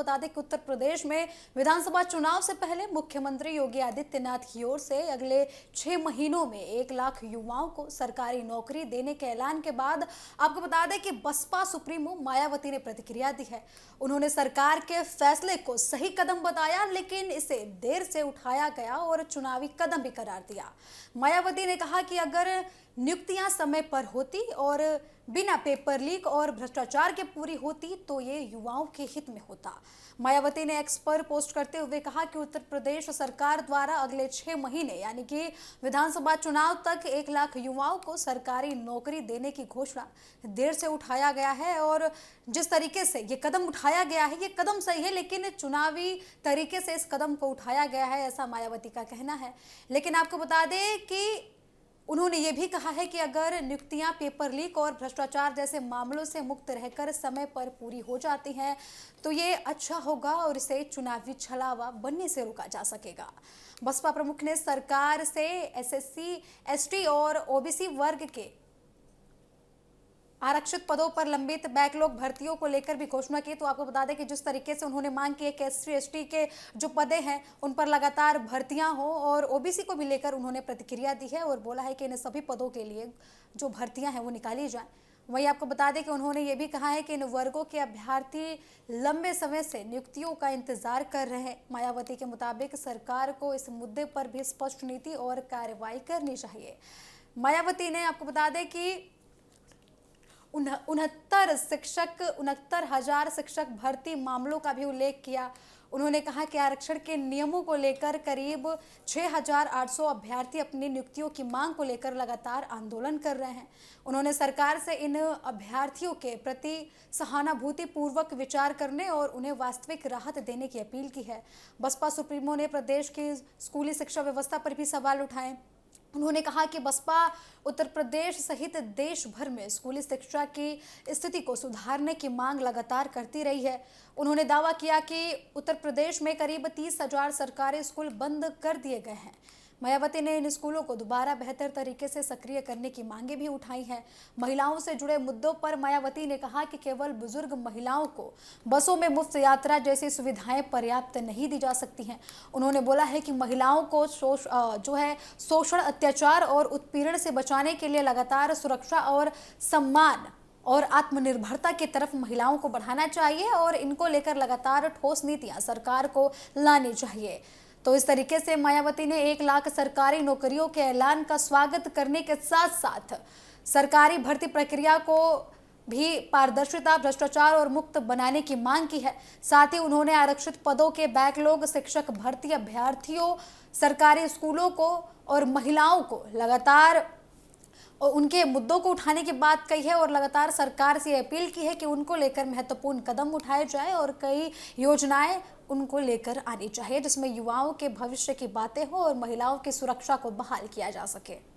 बता दें कि उत्तर प्रदेश में विधानसभा चुनाव से पहले मुख्यमंत्री योगी आदित्यनाथ की ओर से अगले 6 महीनों में 1 लाख युवाओं को सरकारी नौकरी देने के ऐलान के बाद आपको बता दें कि बसपा सुप्रीमो मायावती ने प्रतिक्रिया दी है। उन्होंने सरकार के फैसले को सही कदम बताया, लेकिन इसे देर से उठाया गया और चुनावी कदम भी करार दिया। मायावती ने कहा कि अगर नियुक्तियां समय पर होती और बिना पेपर लीक और भ्रष्टाचार के पूरी होती तो ये युवाओं के हित में होता। मायावती ने एक्स पर पोस्ट करते हुए कहा कि उत्तर प्रदेश सरकार द्वारा अगले 6 महीने यानी कि विधानसभा चुनाव तक 1 लाख युवाओं को सरकारी नौकरी देने की घोषणा देर से उठाया गया है और जिस तरीके से ये कदम उठाया गया है ये कदम सही है, लेकिन चुनावी तरीके से इस कदम को उठाया गया है, ऐसा मायावती का कहना है। लेकिन आपको बता दें कि उन्होंने ये भी कहा है कि अगर नियुक्तियां पेपर लीक और भ्रष्टाचार जैसे मामलों से मुक्त रहकर समय पर पूरी हो जाती हैं तो ये अच्छा होगा और इसे चुनावी छलावा बनने से रोका जा सकेगा। बसपा प्रमुख ने सरकार से एसएससी, एसटी और ओबीसी वर्ग के आरक्षित पदों पर लंबित बैकलॉग भर्तियों को लेकर भी घोषणा की। तो आपको बता दें कि जिस तरीके से उन्होंने मांग की है कि एससी एसटी के जो पदे हैं उन पर लगातार भर्तियां हो और ओबीसी को भी लेकर उन्होंने प्रतिक्रिया दी है और बोला है कि इन सभी पदों के लिए जो भर्तियां हैं वो निकाली जाएं। वहीं आपको बता दें कि उन्होंने ये भी कहा है कि इन वर्गों के अभ्यर्थी लंबे समय से नियुक्तियों का इंतजार कर रहे हैं। मायावती के मुताबिक सरकार को इस मुद्दे पर भी स्पष्ट नीति और कार्रवाई करनी चाहिए। मायावती ने आपको बता दें कि 69,000 शिक्षक भर्ती मामलों का भी उल्लेख किया। उन्होंने कहा कि आरक्षण के नियमों को लेकर करीब 6,800 अभ्यर्थी अपनी नियुक्तियों की मांग को लेकर लगातार आंदोलन कर रहे हैं। उन्होंने सरकार से इन अभ्यर्थियों के प्रति सहानुभूति पूर्वक विचार करने और उन्हें वास्तविक राहत देने की अपील की है। बसपा सुप्रीमो ने प्रदेश की स्कूली शिक्षा व्यवस्था पर भी सवाल उठाए। उन्होंने कहा कि बसपा उत्तर प्रदेश सहित देश भर में स्कूली शिक्षा की स्थिति को सुधारने की मांग लगातार करती रही है। उन्होंने दावा किया कि उत्तर प्रदेश में करीब 30,000 सरकारी स्कूल बंद कर दिए गए हैं। मायावती ने इन स्कूलों को दोबारा बेहतर तरीके से सक्रिय करने की मांगे भी उठाई हैं। महिलाओं से जुड़े मुद्दों पर मायावती ने कहा कि केवल बुजुर्ग महिलाओं को बसों में मुफ्त यात्रा जैसी सुविधाएं पर्याप्त नहीं दी जा सकती हैं। उन्होंने बोला है कि महिलाओं को शोषण, अत्याचार और उत्पीड़न से बचाने के लिए लगातार सुरक्षा और सम्मान और आत्मनिर्भरता की तरफ महिलाओं को बढ़ाना चाहिए और इनको लेकर लगातार ठोस नीतियां सरकार को लानी चाहिए। तो इस तरीके से मायावती ने 1 लाख सरकारी नौकरियों के ऐलान का स्वागत करने के साथ साथ सरकारी भर्ती प्रक्रिया को भी पारदर्शिता, भ्रष्टाचार और मुक्त बनाने की मांग की है। साथ ही उन्होंने आरक्षित पदों के बैकलॉग शिक्षक भर्ती अभ्यर्थियों, सरकारी स्कूलों को और महिलाओं को लगातार और उनके मुद्दों को उठाने की बात कही है और लगातार सरकार से अपील की है कि उनको लेकर महत्वपूर्ण कदम उठाए जाए और कई योजनाएं उनको लेकर आनी चाहिए जिसमें युवाओं के भविष्य की बातें हो और महिलाओं की सुरक्षा को बहाल किया जा सके।